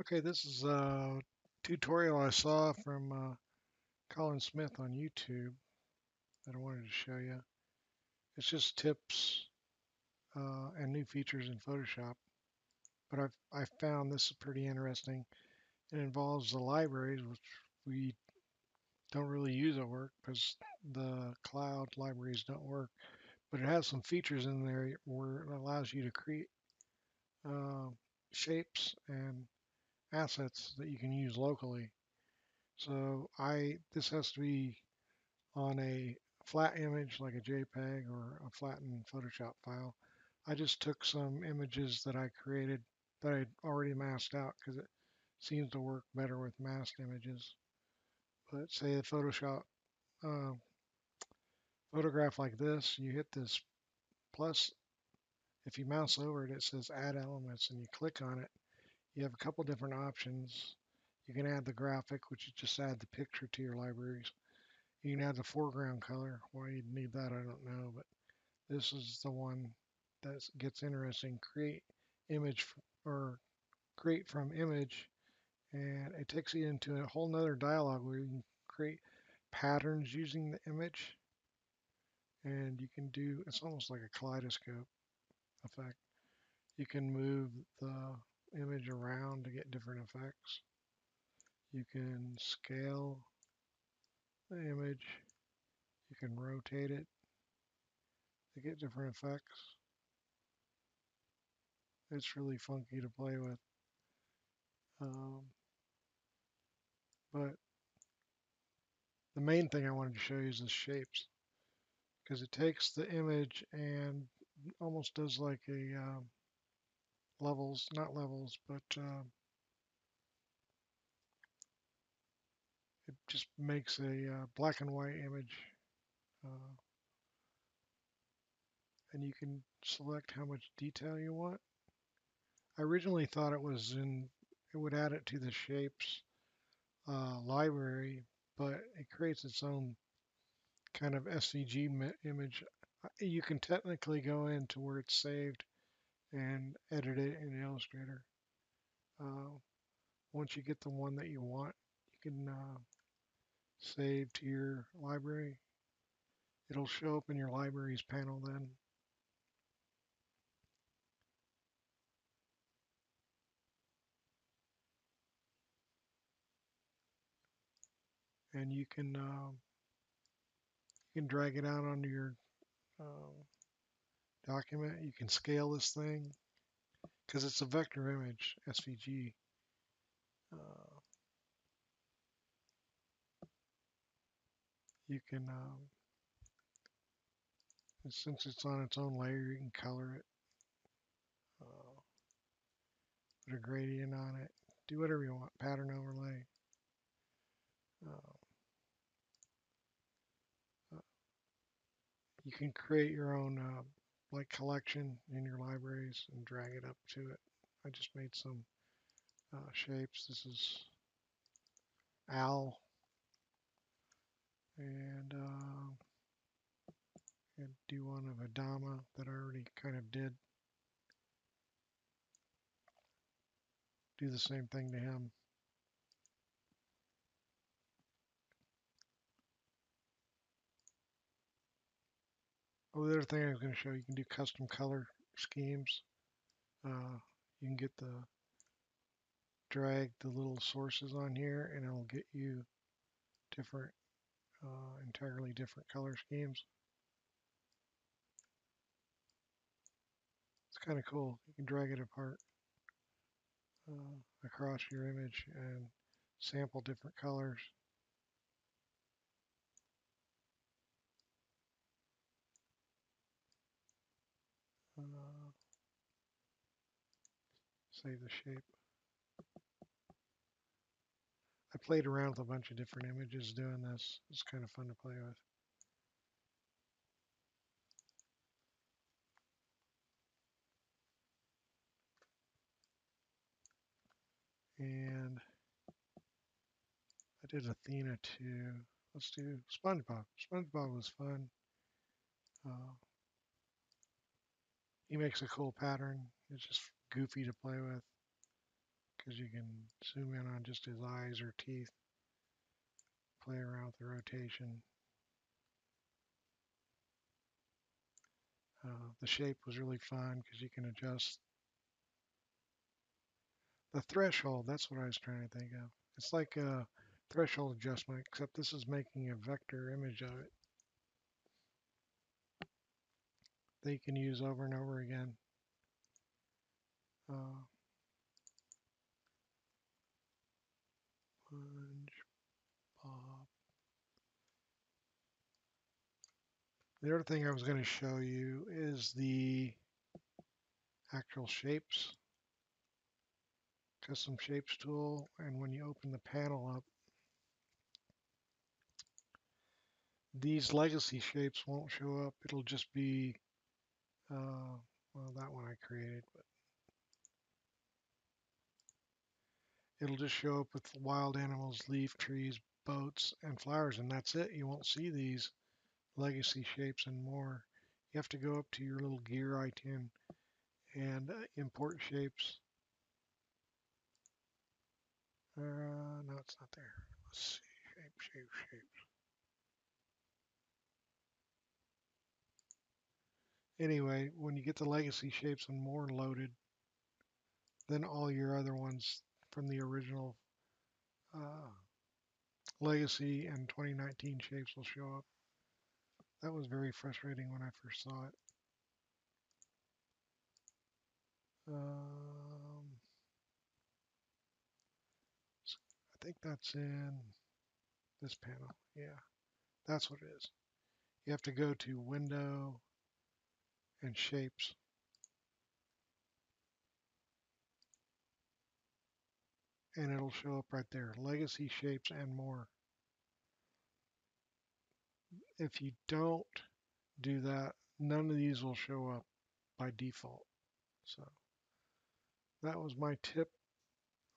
Okay, this is a tutorial I saw from Colin Smith on YouTube that I wanted to show you. It's just tips and new features in Photoshop, but I found this pretty interesting. It involves the libraries, which we don't really use at work because the cloud libraries don't work. But it has some features in there where it allows you to create uh, shapes and assets that you can use locally. So this has to be on a flat image like a JPEG or a flattened Photoshop file. I just took some images that I created that I'd already masked out because it seems to work better with masked images. But say a Photoshop uh, photograph like this, you hit this plus. If you mouse over it, it says add elements and you click on it. You have a couple different options. You can add the graphic, which is just add the picture to your libraries. You can add the foreground color. Why you'd need that, I don't know, but this is the one that gets interesting. Create image or create from image, and it takes you into a whole nother dialogue where you can create patterns using the image, and you can do it's almost like a kaleidoscope effect. You can move the image around to get different effects. You can scale the image. You can rotate it to get different effects. It's really funky to play with. Um, but the main thing I wanted to show you is the shapes because it takes the image and almost does like a levels, not levels, but it just makes a black and white image. Uh, and you can select how much detail you want. I originally thought it would add it to the shapes library, but it creates its own kind of SVG image. You can technically go into where it's saved and edit it in Illustrator. Uh, Once you get the one that you want, you can save to your library. It'll show up in your libraries panel then, and you can drag it out onto your uh, document. You can scale this thing because it's a vector image, SVG. Uh, you can, since it's on its own layer, you can color it, uh, put a gradient on it, do whatever you want, pattern overlay. Uh, uh, you can create your own like collection in your libraries and drag it up to it. I just made some shapes. This is owl and do one of Adama that I already kind of did. Do the same thing to him. Oh, the other thing I was going to show you can do custom color schemes. You can get drag the little sources on here and it'll get you different, entirely different color schemes. It's kind of cool. You can drag it apart across your image and sample different colors. Uh, Save the shape. I played around with a bunch of different images doing this. It's kind of fun to play with. And I did Athena too. Let's do SpongeBob. SpongeBob was fun. Uh, he makes a cool pattern. It's just goofy to play with. because you can zoom in on just his eyes or teeth, play around with the rotation. The shape was really fun because you can adjust the threshold. That's what I was trying to think of. It's like a threshold adjustment, except this is making a vector image of it that you can use over and over again. Uh, SpongeBob. The other thing I was going to show you is the actual shapes, custom shapes tool. And when you open the panel up, these legacy shapes won't show up. It'll just be, well, that one I created, but it'll just show up with wild animals, leaf trees, boats, and flowers, and that's it. You won't see these legacy shapes and more. You have to go up to your little gear item and import shapes. No, it's not there. Let's see. Shape. Anyway, when you get the legacy shapes and more loaded, then all your other ones from the original uh, legacy and 2019 shapes will show up. That was very frustrating when I first saw it. I think that's in this panel. Yeah, that's what it is. You have to go to Window and Shapes. And it'll show up right there. Legacy shapes and more. If you don't do that, none of these will show up by default. So that was my tip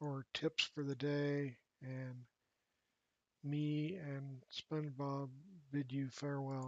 or tips for the day. And me and SpongeBob bid you farewell.